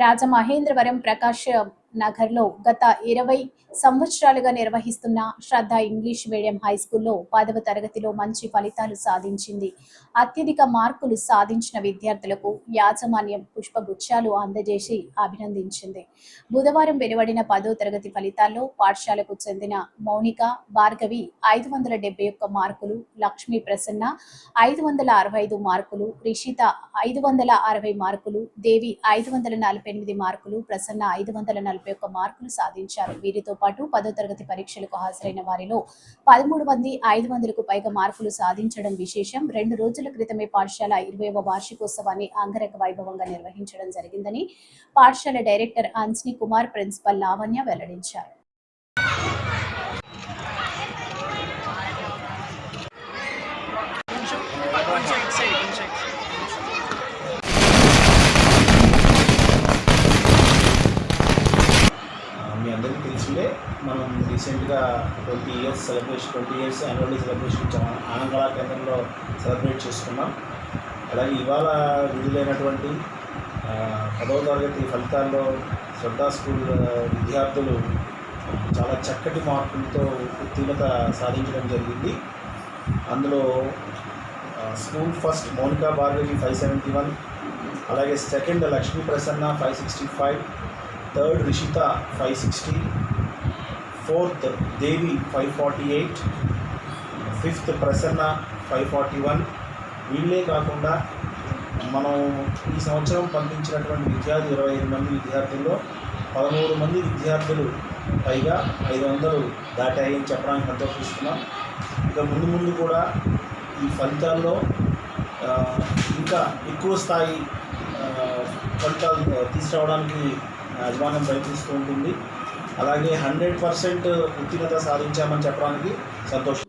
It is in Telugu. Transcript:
రాజమహేంద్రవరం ప్రకాష్ నగర్లో గత 20 సంవత్సరాలుగా నిర్వహిస్తున్న శ్రద్ధ ఇంగ్లీష్ మీడియం హై స్కూల్లో 10వ తరగతిలో మంచి ఫలితాలు సాధించింది. అత్యధిక మార్కులు సాధించిన విద్యార్థులకు యాజమాన్యం పుష్పగుచ్చాలు అందజేసి అభినందించింది. బుధవారం వెలువడిన 10వ తరగతి ఫలితాల్లో పాఠశాలకు చెందిన మౌనిక, భార్గవి 571 మార్కులు, లక్ష్మీ ప్రసన్న 565 మార్కులు, రిషిత 560 మార్కులు, దేవి 548 మార్కులు, ప్రసన్న 541 మార్కులు సాధించారు. వీరితో పాటు 10వ తరగతి పరీక్షలకు హాజరైన వారిలో 13 మంది 500కు పైగా మార్కులు సాధించడం విశేషం. 2 రోజుల క్రితమే పాఠశాల 20వ వార్షికోత్సవాన్ని అంగరంగ వైభవంగా నిర్వహించడం జరిగిందని పాఠశాల డైరెక్టర్ అన్స్ని కుమార్, ప్రిన్సిపల్ లావణ్య వెల్లడించారు. మీ అందరికీ తెలిసిందే మనం రీసెంట్గా 20 ఇయర్స్ యాన్యువల్ డే సెలబ్రేషన్ ఆనంద కళా కేంద్రంలో సెలబ్రేట్ చేసుకున్నాం. అలాగే ఇవాళ విడుదలైనటువంటి 10వ తరగతి ఫలితాల్లో శ్రద్ధా స్కూల్ విద్యార్థులు చాలా చక్కటి మార్కులతో ఉత్తీర్ణత సాధించడం జరిగింది. అందులో స్కూల్ ఫస్ట్ మౌనికా భార్గవి 571, అలాగే second Lakshmi Prasanna 565, third Rishitha 560, fourth Devi 548, fifth Prasanna 541. వీళ్ళే కాకుండా మనం ఈ సంవత్సరం పంపించినటువంటి విద్యార్థులు 25 మంది విద్యార్థుల్లో 13 మంది విద్యార్థులు పైగా 500 దాటాయని చెప్పడానికి సంతోషిస్తున్నాం. ఇక ముందు కూడా ఈ ఫలితాల్లో ఇంకా ఎక్కువ స్థాయి ఫలితాలు తీసుకురావడానికి యాజమాన్యం ప్రయత్నిస్తూ ఉంటుంది. అలాగే 100% ఉత్తీర్ణత సాధించామని చెప్పడానికి సంతోషం.